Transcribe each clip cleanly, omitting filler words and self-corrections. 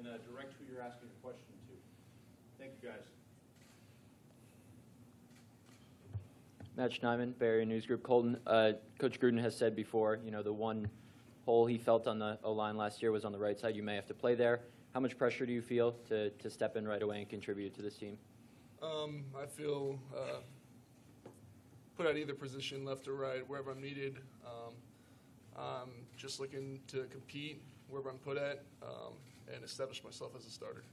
and direct who you're asking a question to. Thank you, guys. Matt Schneidman, Bay Area News Group. Kolton, Coach Gruden has said before, you know, the one hole he felt on the O-line last year was on the right side. You may have to play there. How much pressure do you feel to step in right away and contribute to this team? I feel put at either position, left or right, wherever I'm needed. I'm just looking to compete wherever I'm put at and establish myself as a starter.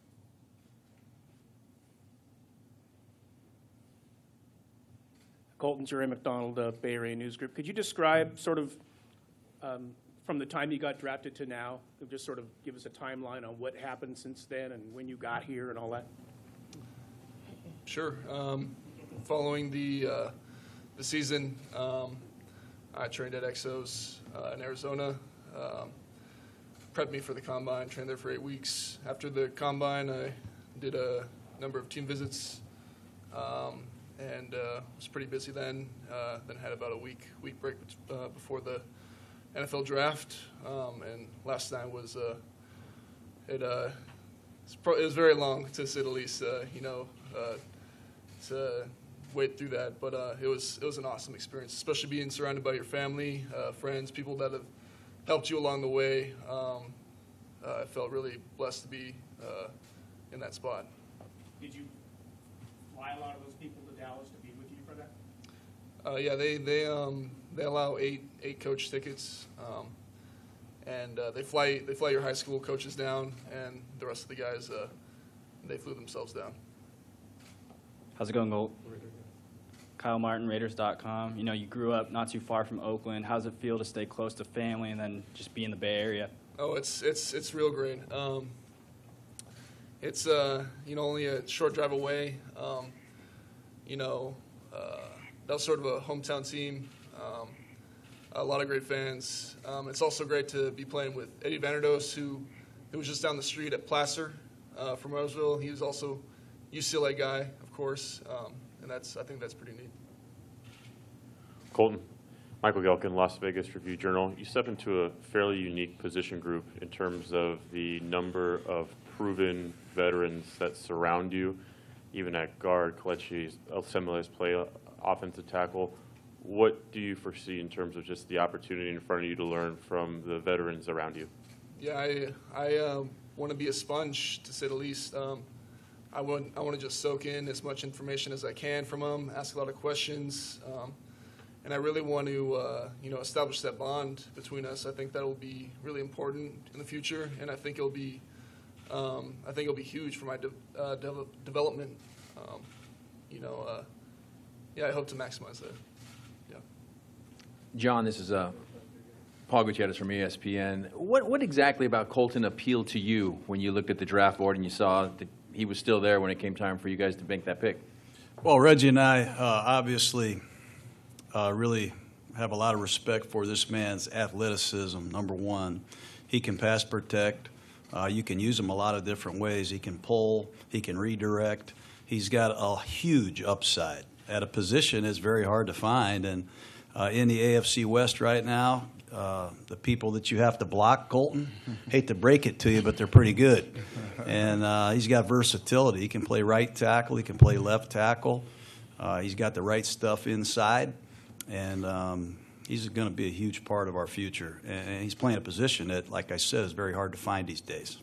Kolton, Jerry McDonald, Bay Area News Group. Could you describe sort of from the time you got drafted to now, just sort of give us a timeline on what happened since then and when you got here and all that? Sure. Following the season, I trained at Exos in Arizona. Prepped me for the combine, trained there for 8 weeks. After the combine, I did a number of team visits and was pretty busy then. Then had about a week break before the NFL draft. And last night was it was very long, to say the least. To wait through that, but it was an awesome experience, especially being surrounded by your family, friends, people that have helped you along the way. I felt really blessed to be in that spot. Did you fly a lot of those people to Dallas to be with you for that? Yeah, they allow eight coach tickets, and they fly your high school coaches down, and the rest of the guys they flew themselves down. How's it going, Colt? Kyle Martin, Raiders.com. You know, you grew up not too far from Oakland. How does it feel to stay close to family and then just be in the Bay Area? Oh, it's real great. It's only a short drive away. That was sort of a hometown team. A lot of great fans. It's also great to be playing with Eddie Vanderdoes, who was just down the street at Placer from Roseville. He was also UCLA guy, of course, and I think that's pretty neat. Kolton, Michael Gelkin, Las Vegas Review-Journal. You step into a fairly unique position group in terms of the number of proven veterans that surround you, even at guard. Kelechi Osemele's play offensive tackle. What do you foresee in terms of just the opportunity in front of you to learn from the veterans around you? Yeah, I want to be a sponge, to say the least. I want to just soak in as much information as I can from them, ask a lot of questions, and I really want to establish that bond between us. I think that will be really important in the future, and I think it'll be huge for my development. I hope to maximize that. Yeah. John, this is Paul Gutierrez from ESPN. What exactly about Kolton appealed to you when you looked at the draft board and you saw that he was still there when it came time for you guys to make that pick? Well, Reggie and I obviously really have a lot of respect for this man's athleticism, number one. He can pass protect. You can use him a lot of different ways. He can pull. He can redirect. He's got a huge upside at a position that's very hard to find. And in the AFC West right now, the people that you have to block, Kolton, hate to break it to you, but they're pretty good. And he's got versatility. He can play right tackle. He can play left tackle. He's got the right stuff inside. And he's going to be a huge part of our future. And he's playing a position that, like I said, is very hard to find these days.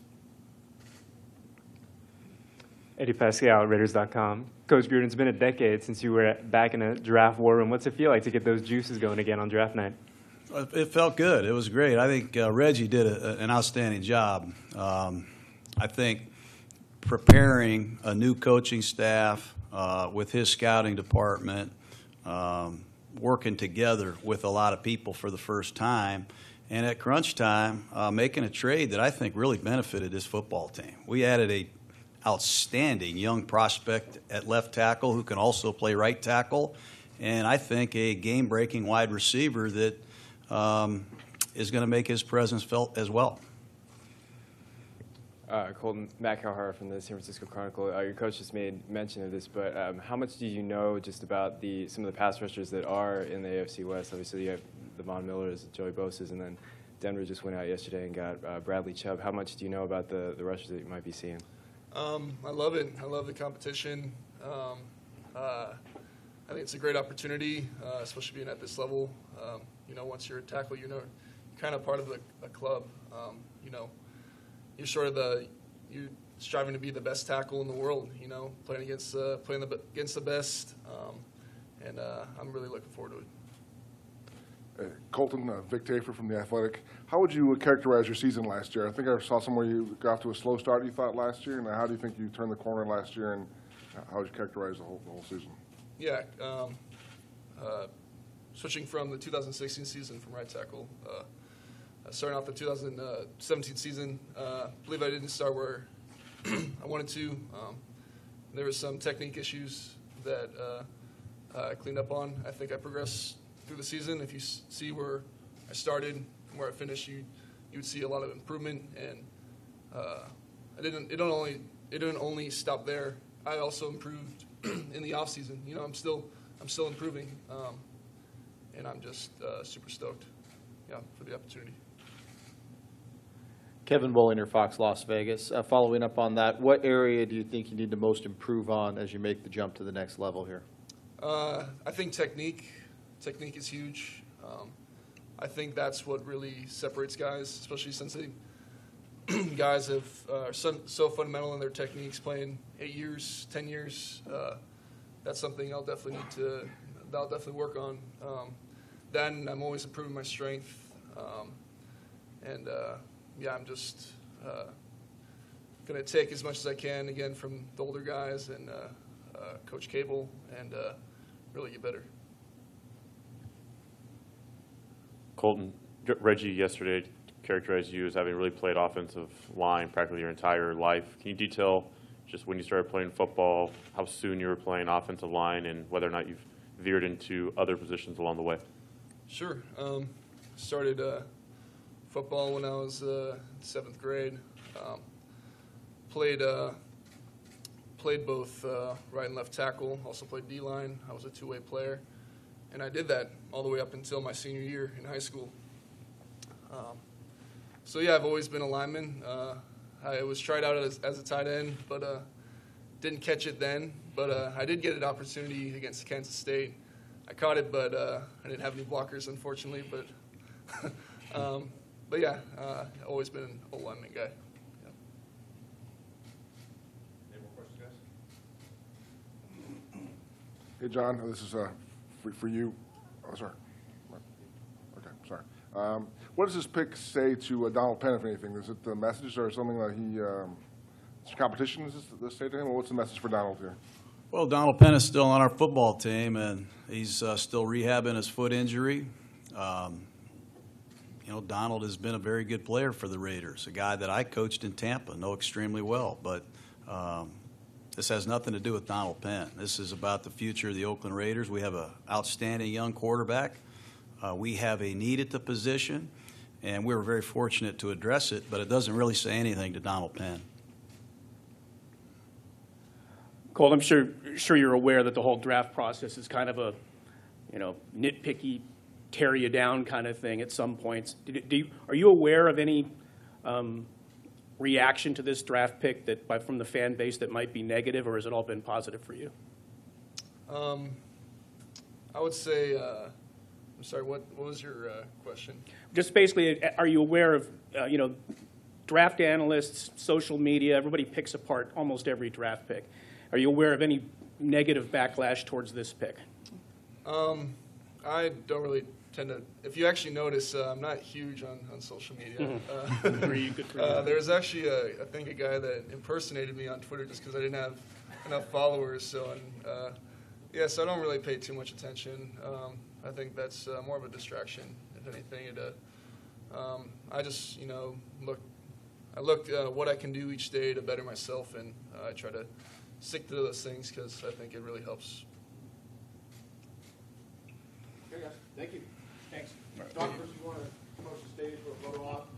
Eddie Pascal, Raiders.com. Coach Gruden, it's been a decade since you were back in a draft war room. What's it feel like to get those juices going again on draft night? It felt good. It was great. I think Reggie did an outstanding job. I think preparing a new coaching staff with his scouting department, working together with a lot of people for the first time, and at crunch time, making a trade that I think really benefited this football team. We added a outstanding young prospect at left tackle who can also play right tackle, and I think a game-breaking wide receiver that is going to make his presence felt as well. Kolton, Matt Calhara from the San Francisco Chronicle. Your coach just made mention of this, but how much do you know just about some of the pass rushers that are in the AFC West? Obviously, you have the Von Millers, Joey Bosa's, and then Denver just went out yesterday and got Bradley Chubb. How much do you know about the rushers that you might be seeing? I love it. I love the competition. I think it's a great opportunity, especially being at this level. Once you're a tackle, you're kind of part of a club. You're sort of you're striving to be the best tackle in the world. Playing against the best, and I'm really looking forward to it. Kolton, Vic Tafer from The Athletic. How would you characterize your season last year? I think I saw somewhere you got off to a slow start, you thought, last year. And how do you think you turned the corner last year, and how would you characterize the whole season? Yeah, switching from the 2016 season from right tackle, starting off the 2017 season, I believe I didn't start where I wanted to. There were some technique issues that I cleaned up on. I think I progressed through the season. If you see where I started and where I finished, you would see a lot of improvement. And it didn't only stop there. I also improved in the off season. I'm still improving, and I'm just super stoked, for the opportunity. Kevin Bollinger, Fox Las Vegas. Following up on that, what area do you think you need to most improve on as you make the jump to the next level here? I think technique. Technique is huge. I think that's what really separates guys, especially since guys are so fundamental in their techniques, playing 8 years, 10 years. That's something I'll definitely work on. Then I'm always improving my strength, I'm just going to take as much as I can again from the older guys and Coach Cable and really get better. Kolton, Reggie yesterday characterized you as having really played offensive line practically your entire life. Can you detail just when you started playing football, how soon you were playing offensive line, and whether or not you've veered into other positions along the way? Sure. Started football when I was 7th grade. Played both right and left tackle. Also played D-line. I was a two-way player. And I did that all the way up until my senior year in high school. I've always been a lineman. I was tried out as a tight end, but didn't catch it then. But I did get an opportunity against Kansas State. I caught it, but I didn't have any blockers, unfortunately. But always been an old lineman guy. Yeah. Any more questions, guys? Hey, John, this is for you. Oh, sorry. Okay, sorry. What does this pick say to Donald Penn, if anything? Is it the message or something that it's competition, does this say to him, or what's the message for Donald here? Well, Donald Penn is still on our football team, and he's still rehabbing his foot injury. Donald has been a very good player for the Raiders, a guy that I coached in Tampa, know extremely well. But this has nothing to do with Donald Penn. This is about the future of the Oakland Raiders. We have an outstanding young quarterback. We have a need at the position, and we were very fortunate to address it, but it doesn't really say anything to Donald Penn. Cole, I'm sure you're aware that the whole draft process is kind of a, nitpicky, tear you down kind of thing at some points. Are you aware of any reaction to this draft pick from the fan base that might be negative, or has it all been positive for you? I would say, I'm sorry, what was your question? Just basically, are you aware of, draft analysts, social media, everybody picks apart almost every draft pick. Are you aware of any negative backlash towards this pick? I don't really tend to. If you actually notice, I'm not huge on social media. Good for you. There's actually, I think, a guy that impersonated me on Twitter just because I didn't have enough followers. So I don't really pay too much attention. I think that's more of a distraction, if anything. I just, look what I can do each day to better myself, and I try to stick to those things because I think it really helps. Okay, guys. Thank you. Thanks. Doctors, you want to approach the stage for a photo op?